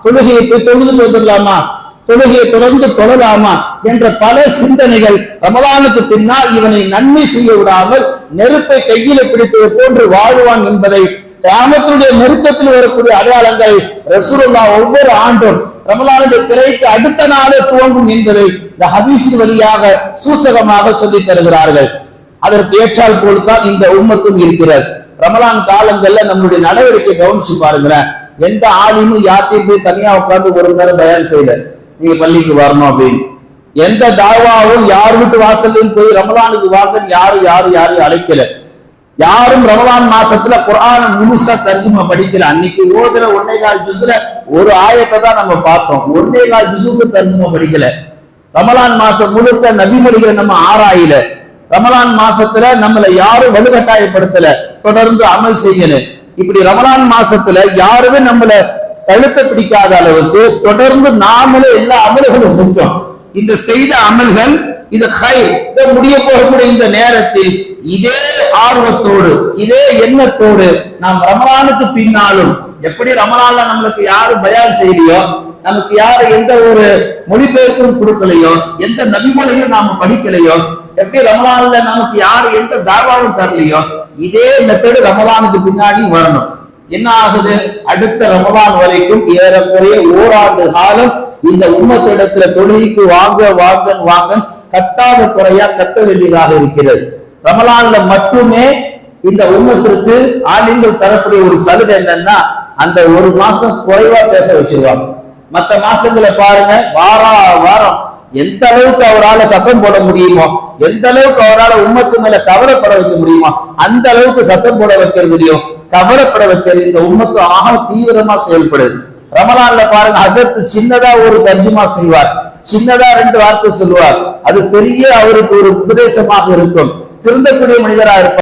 தொழுகையை போய் தொழுது வந்துடலாமா, தொழுகையை தொடர்ந்து தொழலாமா என்ற பல சிந்தனைகள் ரமலானுக்கு பின்னால் இவனை நன்மை செய்ய விடாமல் நெருப்பை கையில பிடித்தது போன்று வாழ்வான் என்பதை கியாமத்துடைய நெருக்கத்தில் வரக்கூடிய அடையாளங்களை ரசூலுல்லாஹ் ஒவ்வொரு ஆண்டும் ரமலானுடைய பிறைக்கு அடுத்த நாளே துவங்கும் என்பதை இந்த ஹதீஸின் வழியாக சூசகமாக சொல்லித் தருகிறார்கள். அதற்கு ஏற்றால் போல்தான் இந்த உம்மத்தும் இருக்கிறது. ரமலான் காலங்கள்ல நம்மளுடைய நடவடிக்கை கவனிச்சு பாருங்களேன். எந்த ஆலிமும் யார்ட்டையும் போய் தனியா உட்கார்ந்து ஒரு நேரம் பயன் செய்யல, நீங்க பள்ளிக்கு வரணும் அப்படின்னு. எந்த தாவாவும் யார் வீட்டு வாசல்லையும் போய் ரமலானுக்கு வாங்க யாரும் அழைக்கல. யாரும் ரமலான் மாசத்துல குர்ஆன் முழுசா தர்ஜுமா படிக்கல. அன்னைக்கு ஓதுற 1.25 ஜுஸ்ல ஒரு ஆயத்தை தான் நம்ம பார்த்தோம். 1.25 ஜுஸுக்கு தர்ஜுமா படிக்கல. ரமலான் மாசம் முழுக்க நபிமொழிகளை நம்ம ஆராயல. ரமலான் மாசத்துல நம்மளை யாரும் வலுக்கட்டாயப்படுத்தல, தொடர்ந்து அமல் செய்யணும். இப்படி ரமலான் மாசத்துல யாருமே நம்மள கழுத்தை பிடிக்காத அளவுக்கு தொடர்ந்து நாமளே எல்லா அமல்களும் செஞ்சோம். இந்த செய்த அமல்கள் இது முடிய போகக்கூடிய இந்த நேரத்தில் இதே ஆர்வத்தோடு இதே எண்ணத்தோடு நாம் ரமலானுக்கு பின்னாலும் எப்படி ரமலான்ல நம்மளுக்கு யாரும் பயான் செய்யலையோ, நமக்கு யாரு எந்த ஒரு மொழிபெயர்ப்பும் கொடுக்கலையோ, எந்த நபிமொழியும் நாம படிக்கலையோ, எப்படி ரமலான்ல நமக்கு யாரு எந்த தாவாவும் தரலையோ, இதே மெத்தடு ரமலானுக்கு பின்னாடி வரணும். என்ன ஆகுது? அடுத்த ரமலான் வரைக்கும் ஏறக்குறைய ஓராண்டு காலம் இந்த உம்மத்திடத்துல தொழுகைக்கு வாங்க கத்தாத குறையா கத்த வேண்டியதாக இருக்கிறது. ரமலான்ல மட்டுமே இந்த உம்மத்திற்கு ஆலிம்கள் தரக்கூடிய ஒரு சலுகை என்னன்னா, அந்த ஒரு மாசம் குறைவா பேச வச்சிருவாங்க. மற்ற மாசங்களை பாருங்க, வாரம் எந்த அளவுக்கு அவரால் சத்தம் போட முடியுமோ, எந்த அளவுக்கு அவரால் உம்மத்து மேல கவலைப்பட வைக்க முடியுமோ அந்த அளவுக்கு சத்தம் போட வைக்க முடியும், கவலைப்பட வைக்கிறது இந்த உம்மத்து ஆக தீவிரமா செயல்படுது. ரமலான்ல பாருங்க, ஹஜ்ரத் சின்னதா ஒரு தர்ஜுமா செய்வார், சின்னதா 2 வார்த்தை சொல்லுவார், அது பெரிய அவருக்கு ஒரு உபதேசமாக இருக்கும். திருந்தக்கூடிய மனிதராக இருப்பார்.